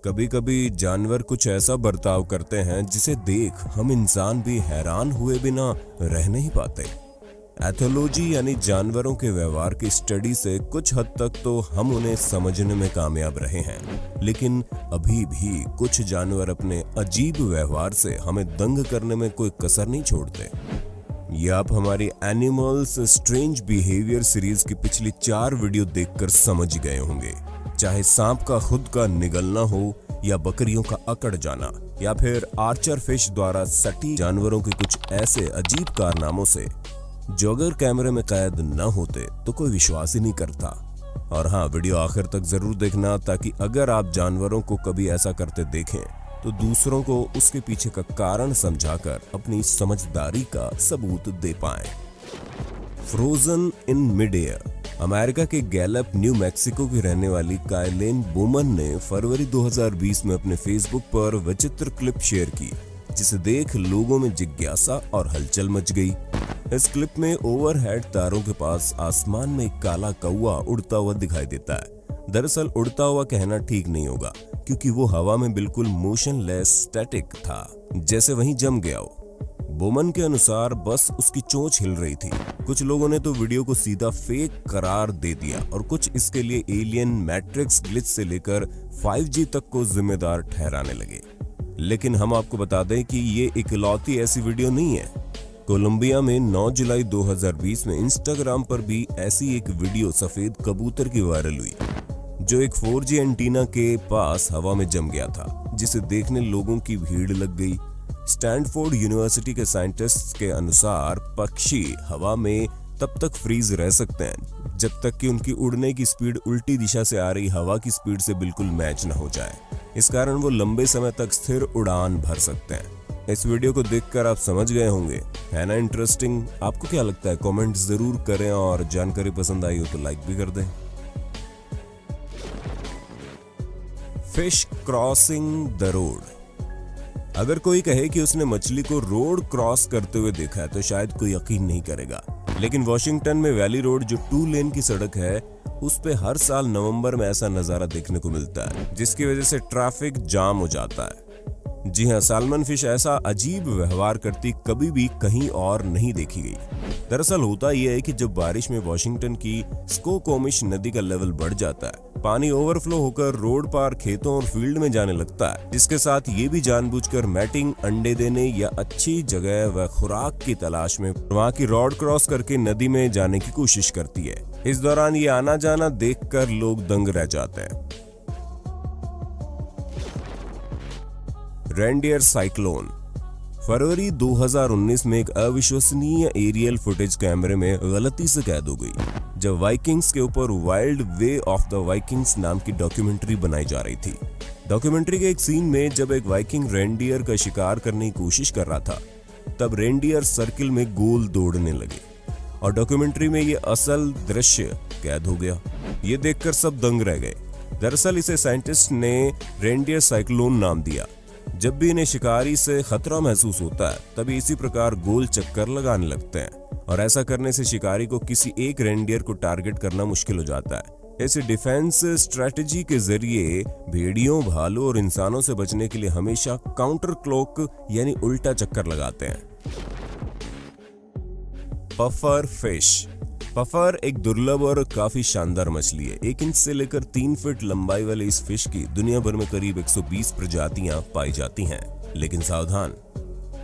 कभी कभी जानवर कुछ ऐसा बर्ताव करते हैं जिसे देख हम इंसान भी हैरान हुए बिना रह नहीं पाते। एथोलॉजी यानी जानवरों के व्यवहार की स्टडी से कुछ हद तक तो हम उन्हें समझने में कामयाब रहे हैं, लेकिन अभी भी कुछ जानवर अपने अजीब व्यवहार से हमें दंग करने में कोई कसर नहीं छोड़ते। ये आप हमारी एनिमल्स स्ट्रेंज बिहेवियर सीरीज की पिछली 4 वीडियो देखकर समझ गए होंगे। चाहे सांप का खुद का निगलना हो या बकरियों का अकड़ जाना या फिर आर्चर फिश द्वारा सटी जानवरों के कुछ ऐसे अजीब कारनामों से जो अगर कैमरे में कैद न होते तो कोई विश्वास ही नहीं करता। और हाँ, वीडियो आखिर तक जरूर देखना ताकि अगर आप जानवरों को कभी ऐसा करते देखें तो दूसरों को उसके पीछे का कारण समझाकर अपनी समझदारी का सबूत दे पाएं। Frozen in mid air. America के गैलप न्यू मैक्सिको की रहने वाली काइलेन बोमन ने फरवरी 2020 में अपने फेसबुक पर विचित्र क्लिप शेयर की, जिसे देख लोगों में जिज्ञासा और हलचल मच गई। इस क्लिप में ओवरहेड तारों के पास आसमान में एक काला कौवा उड़ता हुआ दिखाई देता है। दरअसल उड़ता हुआ कहना ठीक नहीं होगा, क्योंकि वो हवा में बिल्कुल मोशनलेस स्टैटिक था, जैसे वहीं जम गया हो। बोमन के अनुसार बस उसकी चोंच हिल रही थी। कुछ लोगों ने तो वीडियो को सीधा फेक करार दे दिया और कुछ इसके लिए एलियन मैट्रिक्स ग्लिच से लेकर 5G तक को जिम्मेदार ठहराने लगे। लेकिन हम आपको बता दें कि ये इकलौती ऐसी वीडियो नहीं है। कोलंबिया में 9 जुलाई 2020 में इंस्टाग्राम पर भी ऐसी एक वीडियो सफेद कबूतर की वायरल हुई, जो एक 4G एंटीना के पास हवा में जम गया था, जिसे देखने लोगों की भीड़ लग गई। स्टैनफोर्ड यूनिवर्सिटी के साइंटिस्ट्स के अनुसार पक्षी हवा में तब तक फ्रीज रह सकते हैं जब तक कि उनकी उड़ने की स्पीड उल्टी दिशा से आ रही हवा की स्पीड से बिल्कुल मैच न हो जाए। इस कारण वो लंबे समय तक स्थिर उड़ान भर सकते हैं। इस वीडियो को देखकर आप समझ गए होंगे, है ना इंटरेस्टिंग? आपको क्या लगता है? कमेंट जरूर करें और जानकारी पसंद आई हो तो लाइक भी कर दें। Fish crossing the road. अगर कोई कहे कि उसने मछली को रोड क्रॉस करते हुए देखा है तो शायद कोई यकीन नहीं करेगा, लेकिन वॉशिंगटन में वैली रोड जो 2 लेन की सड़क है, उस पे हर साल नवंबर में ऐसा नजारा देखने को मिलता है, जिसकी वजह से ट्रैफिक जाम हो जाता है। जी हाँ, सालमन फिश ऐसा अजीब व्यवहार करती कभी भी कहीं और नहीं देखी गई। दरअसल होता यह है कि जब बारिश में वॉशिंगटन की स्कोकोमिश नदी का लेवल बढ़ जाता है, पानी ओवरफ्लो होकर रोड पार खेतों और फील्ड में जाने लगता है, जिसके साथ ये भी जानबूझकर मैटिंग, अंडे देने या अच्छी जगह व खुराक की तलाश में वहां की रोड क्रॉस करके नदी में जाने की कोशिश करती है। इस दौरान ये आना जाना देखकर लोग दंग रह जाते हैं। Reindeer cyclone. फरवरी 2019 में एक अविश्वसनीय एरियल फुटेज कैमरे में गलती से कैद हो गई, जब वाइकिंग्स के ऊपर wild way of the Vikings नाम की डॉक्यूमेंट्री बनाई जा रही थी। डॉक्यूमेंट्री के एक सीन में जब एक वाइकिंग रेनडियर का शिकार करने की कोशिश कर रहा था, तब रेनडियर सर्किल में गोल दौड़ने लगे और डॉक्यूमेंट्री में ये असल दृश्य कैद हो गया। ये देखकर सब दंग रह गए। दरअसल इसे साइंटिस्ट ने रेनडियर साइक्लोन नाम दिया। जब भी इन्हें शिकारी से खतरा महसूस होता है, तभी इसी प्रकार गोल चक्कर लगाने लगते हैं, और ऐसा करने से शिकारी को किसी एक रेनडियर को टारगेट करना मुश्किल हो जाता है। ऐसे डिफेंस स्ट्रेटजी के जरिए भेड़ियों, भालू और इंसानों से बचने के लिए हमेशा काउंटर क्लॉक यानी उल्टा चक्कर लगाते हैं। Puffer fish. पफर एक दुर्लभ और काफी शानदार मछली है। 1 इंच से लेकर 3 फीट लंबाई वाले इस फिश की दुनिया भर में करीब 120 प्रजातियां पाई जाती हैं। लेकिन सावधान,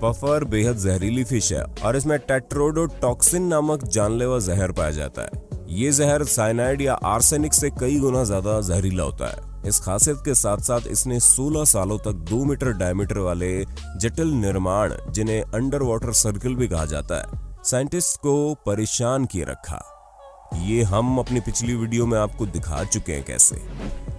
पफर बेहद जहरीली फिश है और इसमें टेट्रोडोटॉक्सिन नामक जानलेवा जहर पाया जाता है। ये जहर साइनाइड या आर्सेनिक से कई गुना ज्यादा जहरीला होता है। इस खासियत के साथ साथ इसने 16 सालों तक 2 मीटर डायमीटर वाले जटिल निर्माण, जिन्हें अंडर वाटर सर्किल भी कहा जाता है, साइंटिस्ट को परेशान किए रखा। ये हम अपनी पिछली वीडियो में आपको दिखा चुके हैं कैसे।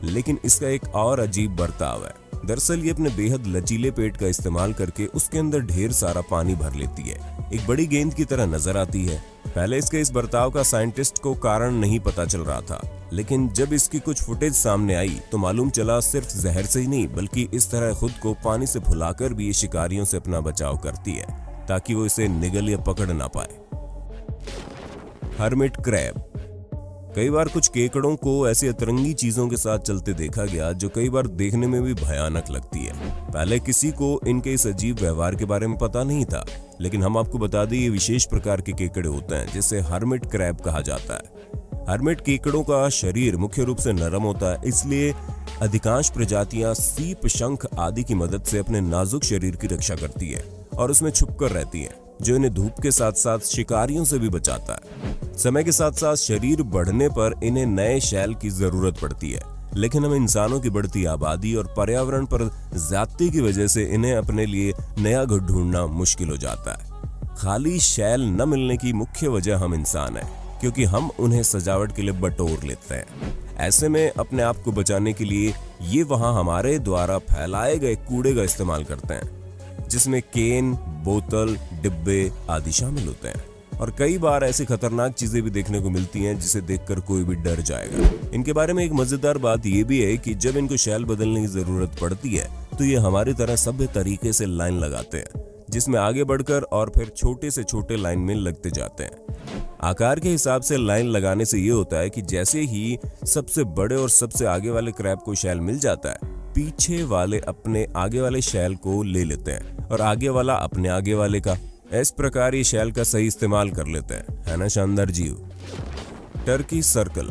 लेकिन इसका एक और अजीब बर्ताव है। दरअसल ये अपने बेहद लचीले पेट का इस्तेमाल करके उसके अंदर ढेर सारा पानी भर लेती है। एक बड़ी गेंद की तरह नजर आती है। पहले इसके इस बर्ताव का साइंटिस्ट को कारण नहीं पता चल रहा था, लेकिन जब इसकी कुछ फुटेज सामने आई तो मालूम चला सिर्फ जहर से ही नहीं, बल्कि इस तरह खुद को पानी से फुलाकर भी ये शिकारियों से अपना बचाव करती है, ताकि वो इसे निगल या पकड़ ना पाए। Hermit crab. कई बार कुछ केकड़ों को ऐसी अतरंगी चीजों के साथ चलते देखा गया जो कई बार देखने में भी भयानक लगती है। पहले किसी को इनके इस अजीब व्यवहार के बारे में पता नहीं था, लेकिन हम आपको बता दें ये विशेष प्रकार के केकड़े होते हैं जिसे हर्मिट क्रैब कहा जाता है। हर्मिट केकड़ों का शरीर मुख्य रूप से नरम होता है, इसलिए अधिकांश प्रजातियां सीप, शंख आदि की मदद से अपने नाजुक शरीर की रक्षा करती है और उसमें छुपकर रहती है, जो इन्हें धूप के साथ साथ शिकारियों से भी बचाता है। समय के साथ साथ शरीर बढ़ने पर इन्हें नए शैल की जरूरत पड़ती है, लेकिन हम इंसानों की बढ़ती आबादी और पर्यावरण पर ज्यादती की वजह से इन्हें अपने लिए नया घर ढूंढना मुश्किल हो जाता है। खाली शैल न मिलने की मुख्य वजह हम इंसान हैं, क्योंकि हम उन्हें सजावट के लिए बटोर लेते हैं। ऐसे में अपने आप को बचाने के लिए ये वहां हमारे द्वारा फैलाए गए कूड़े का इस्तेमाल करते हैं, जिसमें केन, बोतल, डिब्बे आदि शामिल होते हैं। और कई बार ऐसी खतरनाक चीजें भी देखने को मिलती हैं जिसे देखकर कोई भी डर जाएगा। इनके बारे में एक मजेदार बात यह भी है कि जब इनको शैल बदलने की जरूरत पड़ती है तो ये हमारी तरह सभ्य तरीके से लाइन लगाते हैं, जिसमें आगे बढ़कर और फिर छोटे से छोटे लाइन में लगते जाते हैं। आकार के हिसाब से लाइन लगाने से ये होता है कि जैसे ही सबसे बड़े और सबसे आगे वाले क्रैब को शैल मिल जाता है, पीछे वाले अपने आगे वाले शैल को ले लेते हैं और आगे वाला अपने आगे वाले का। इस प्रकार ये शैल का सही इस्तेमाल कर लेते हैं, है ना शानदार जीव। Turkey circle.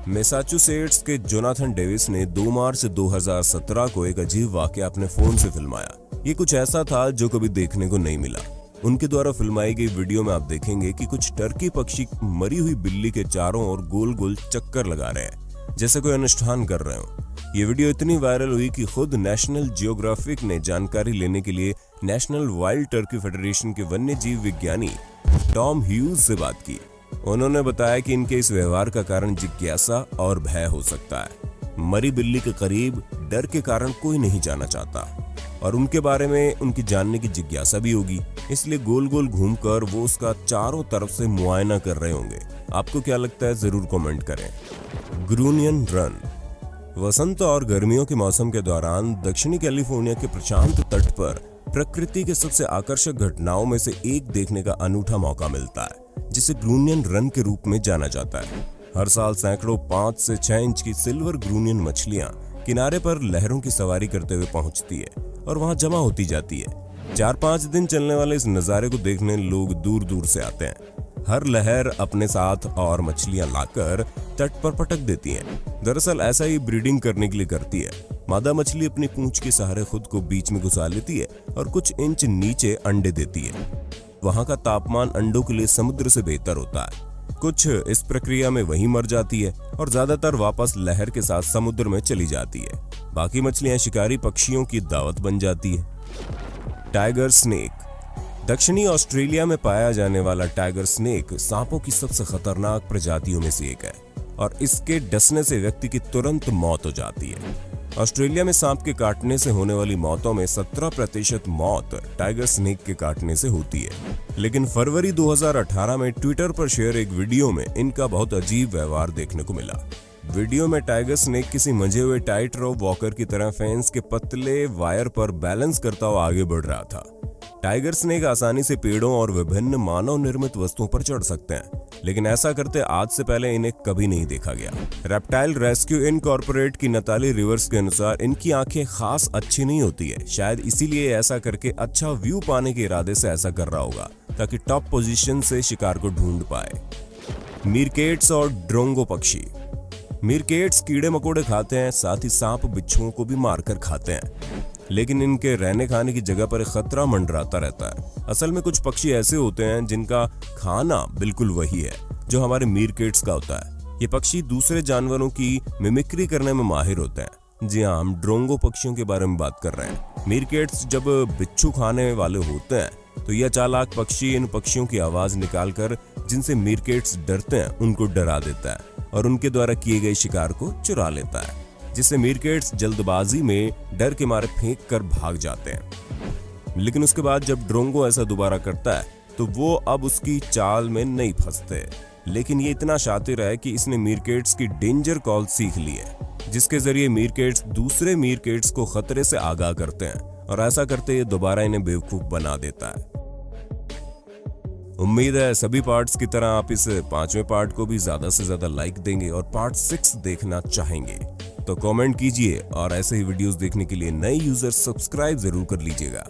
मैसाचुसेट्स के जोनाथन डेविस ने 2 मार्च 2017 को एक अजीब वाकया अपने फोन से फिल्माया। ये कुछ ऐसा था जो कभी देखने को नहीं मिला। उनके द्वारा फिल्माई गई वीडियो में आप देखेंगे कि कुछ टर्की पक्षी मरी हुई बिल्ली के चारों ओर गोल गोल चक्कर लगा रहे हैं, जैसे कोई अनुष्ठान कर रहे हो। ये वीडियो इतनी वायरल हुई कि खुद नेशनल जियोग्राफिक ने जानकारी लेने के लिए नेशनल वाइल्ड टर्की फेडरेशन के वन्य जीव विज्ञानी टॉम ह्यूज से बात की। उन्होंने बताया कि इनके इस व्यवहार का कारण जिज्ञासा और भय हो सकता है। मरी बिल्ली के करीब डर के कारण कोई नहीं जाना चाहता और उनके बारे में उनकी जानने की जिज्ञासा भी होगी, इसलिए गोल गोल घूमकर वो उसका चारों तरफ से मुआयना कर रहे होंगे। आपको क्या लगता है, जरूर कमेंट करें। Grunion run. वसंत और गर्मियों के मौसम के दौरान दक्षिणी कैलिफोर्निया के प्रशांत तट पर प्रकृति के सबसे आकर्षक घटनाओं में से एक देखने का अनूठा मौका मिलता है, जिसे ग्रूनियन रन के रूप में जाना जाता है। हर साल सैकड़ों 5 से 6 इंच की सिल्वर ग्रूनियन मछलियां किनारे पर लहरों की सवारी करते हुए पहुंचती है और वहां जमा होती जाती है। 4-5 दिन चलने वाले इस नजारे को देखने लोग दूर दूर से आते हैं। हर लहर अपने साथ और मछलियां लाकर तट पर पटक देती हैं। दरअसल ऐसा ही ब्रीडिंग करने के लिए करती है। मादा मछली अपनी पूंछ के सहारे खुद को बीच में घुसा लेती है और कुछ इंच नीचे अंडे देती है। वहां का तापमान अंडों के लिए समुद्र से बेहतर होता है। कुछ इस प्रक्रिया में वहीं मर जाती है और ज्यादातर वापस लहर के साथ समुद्र में चली जाती है। बाकी मछलियां शिकारी पक्षियों की दावत बन जाती है। Tiger snake. दक्षिणी ऑस्ट्रेलिया में पाया जाने वाला टाइगर स्नेक सांपों की सबसे खतरनाक प्रजातियों में से एक है और इसके डसने से व्यक्ति की तुरंत मौत हो जाती है। ऑस्ट्रेलिया में सांप के काटने से होने वाली मौतों में 17% मौत टाइगर स्नेक के काटने से होती है। लेकिन फरवरी 2018 में ट्विटर पर शेयर एक वीडियो में इनका बहुत अजीब व्यवहार देखने को मिला। वीडियो में टाइगर स्नेक किसी मंझे हुए टाइट रोप वॉकर की तरह फेंस के पतले वायर पर बैलेंस करता हुआ आगे बढ़ रहा था। टाइगर स्नेक आसानी से पेड़ों और विभिन्न मानव निर्मित वस्तुओं पर चढ़ सकते हैं, लेकिन ऐसा करते आज से पहले इन्हें कभी नहीं देखा गया। रेप्टाइल रेस्क्यू इनकॉर्पोरेट की नताली रिवर्स के अनुसार इनकी आंखें खास अच्छी नहीं होती है। शायद इसीलिए ऐसा करके अच्छा व्यू पाने के इरादे से ऐसा कर रहा होगा, ताकि टॉप पोजीशन से शिकार को ढूंढ पाए। मीरकेट्स और ड्रोंगो पक्षी। मीरकेट्स कीड़े मकोड़े खाते हैं, साथ ही सांप बिच्छुओं को भी मारकर खाते हैं, लेकिन इनके रहने खाने की जगह पर खतरा मंडराता रहता है। असल में कुछ पक्षी ऐसे होते हैं जिनका खाना बिल्कुल वही है जो हमारे मीरकेट्स का होता है। ये पक्षी दूसरे जानवरों की मिमिक्री करने में माहिर होते हैं। जी हाँ, हम ड्रोंगो पक्षियों के बारे में बात कर रहे हैं। मीरकेट्स जब बिच्छू खाने वाले होते हैं तो यह चालाक पक्षी इन पक्षियों की आवाज निकालकर जिनसे मीरकेट्स डरते हैं उनको डरा देता है और उनके द्वारा किए गए शिकार को चुरा लेता है, जिससे मीरकेट्स जल्दबाजी में डर के मारे फेंक कर भाग जाते हैं। लेकिन उसके बाद जब ड्रोंगो ऐसा दोबारा करता है तो वो अब उसकी चाल में नहीं फंसते। लेकिन ये इतना शातिर है कि इसने मीरकेट्स की डेंजर कॉल सीख ली है, जिसके जरिए मीरकेट्स दूसरे मीरकेट्स को खतरे से आगाह करते हैं और ऐसा करते ये दोबारा इन्हें बेवकूफ बना देता है। उम्मीद है सभी पार्ट्स की तरह आप इस 5वें पार्ट को भी ज्यादा से ज्यादा लाइक देंगे और पार्ट 6 देखना चाहेंगे। तो कमेंट कीजिए और ऐसे ही वीडियोस देखने के लिए नए यूजर सब्सक्राइब जरूर कर लीजिएगा।